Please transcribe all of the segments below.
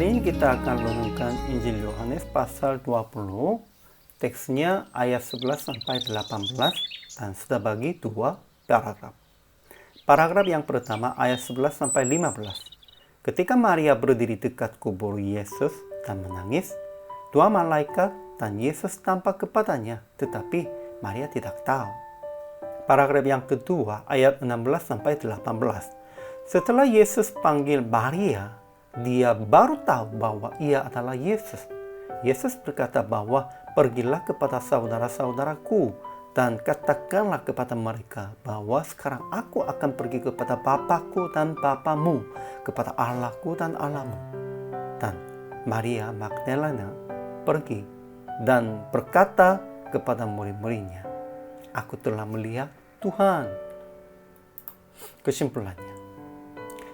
Hari ini kita akan renungkan Injil Yohanes pasal 20, teksnya ayat 11 sampai 18 dan sudah bagi dua paragraf. Paragraf yang pertama ayat 11 sampai 15. Ketika Maria berdiri dekat kubur Yesus dan menangis, dua malaikat dan Yesus tampak kepadanya, tetapi Maria tidak tahu. Paragraf yang kedua ayat 16 sampai 18. Setelah Yesus panggil Maria, dia baru tahu bahwa ia adalah Yesus. Yesus berkata bahwa pergilah kepada saudara-saudaraku dan katakanlah kepada mereka bahwa sekarang aku akan pergi kepada Bapakku dan Bapamu, kepada Allahku dan Allahmu. Dan Maria Magdalena pergi dan berkata kepada murid-muridnya, aku telah melihat Tuhan. Kesimpulannya,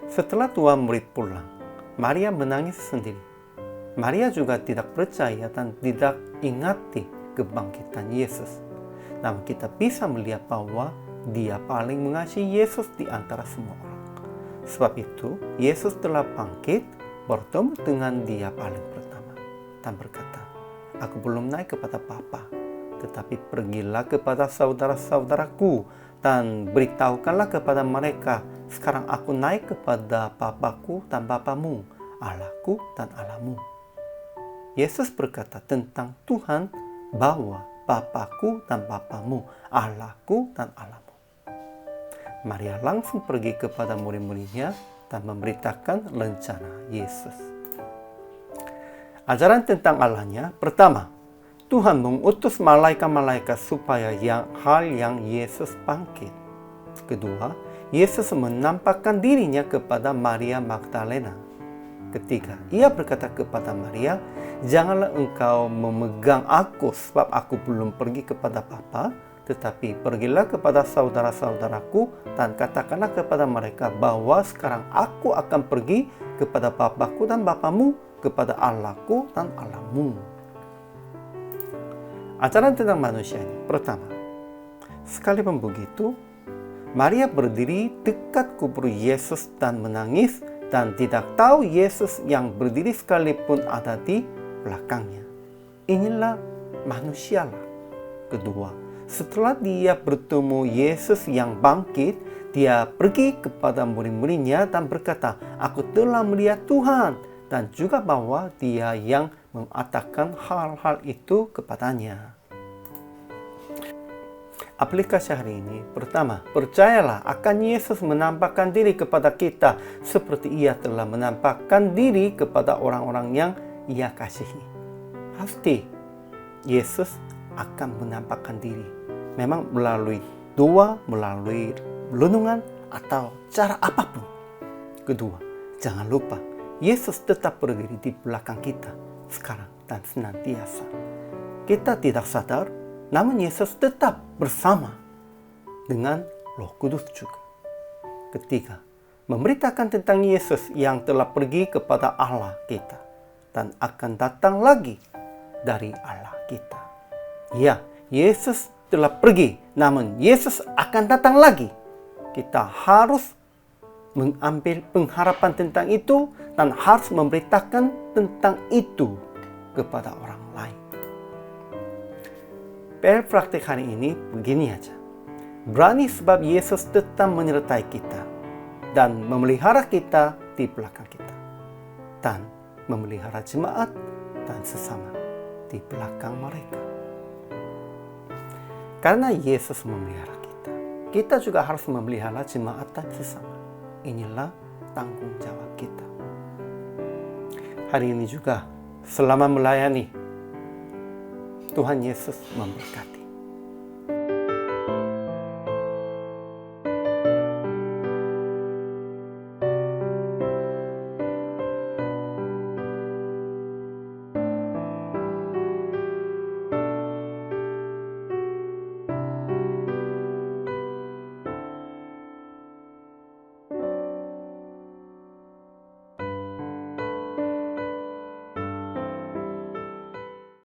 setelah dua murid pulang, Maria menangis sendiri. Maria juga tidak percaya dan tidak ingati kebangkitan Yesus. Namun kita bisa melihat bahwa dia paling mengasihi Yesus di antara semua orang. Sebab itu, Yesus telah bangkit, bertemu dengan dia paling pertama, dan berkata, aku belum naik kepada Bapa, tetapi pergilah kepada saudara-saudaraku dan beritahukanlah kepada mereka, sekarang aku naik kepada Bapakku dan Bapamu, Allahku dan Allahmu. Yesus berkata tentang Tuhan bahwa Bapakku dan Bapamu, Allahku dan Allahmu. Maria langsung pergi kepada murid-muridnya dan memberitakan rencana Yesus. Ajaran tentang Allahnya, pertama, Tuhan mengutus malaikat-malaikat supaya hal yang Yesus bangkit. Kedua, Yesus menampakkan dirinya kepada Maria Magdalena. Ketiga, ia berkata kepada Maria, janganlah engkau memegang aku sebab aku belum pergi kepada Bapa, tetapi pergilah kepada saudara-saudaraku dan katakanlah kepada mereka bahwa sekarang aku akan pergi kepada Bapakku dan Bapamu, kepada Allahku dan Allahmu. Ajaran tentang manusia ini, pertama, sekalipun begitu, Maria berdiri dekat kubur Yesus dan menangis dan tidak tahu Yesus yang berdiri sekalipun ada di belakangnya. Inilah manusialah. Kedua, setelah dia bertemu Yesus yang bangkit, dia pergi kepada murid-muridnya dan berkata, aku telah melihat Tuhan, dan juga bahwa dia yang mengatakan hal-hal itu kepadanya. Aplikasi hari ini, pertama, percayalah akan Yesus menampakkan diri kepada kita seperti ia telah menampakkan diri kepada orang-orang yang ia kasihi. Pasti Yesus akan menampakkan diri. Memang melalui doa, melalui renungan, atau cara apapun. Kedua, jangan lupa, Yesus tetap berdiri di belakang kita sekarang dan senantiasa. Kita tidak sadar, namun Yesus tetap bersama dengan Roh Kudus juga. Ketiga, memberitakan tentang Yesus yang telah pergi kepada Allah kita dan akan datang lagi dari Allah kita. Ya, Yesus telah pergi, namun Yesus akan datang lagi. Kita harus mengambil pengharapan tentang itu dan harus memberitakan tentang itu kepada orang lain. PR praktik hari ini begini aja. Berani sebab Yesus tetap menyertai kita dan memelihara kita di belakang kita. Dan memelihara jemaat dan sesama di belakang mereka. Karena Yesus memelihara kita, kita juga harus memelihara jemaat dan sesama. Inilah tanggung jawab kita. Hari ini juga, selama melayani, Tuhan Yesus memberkati.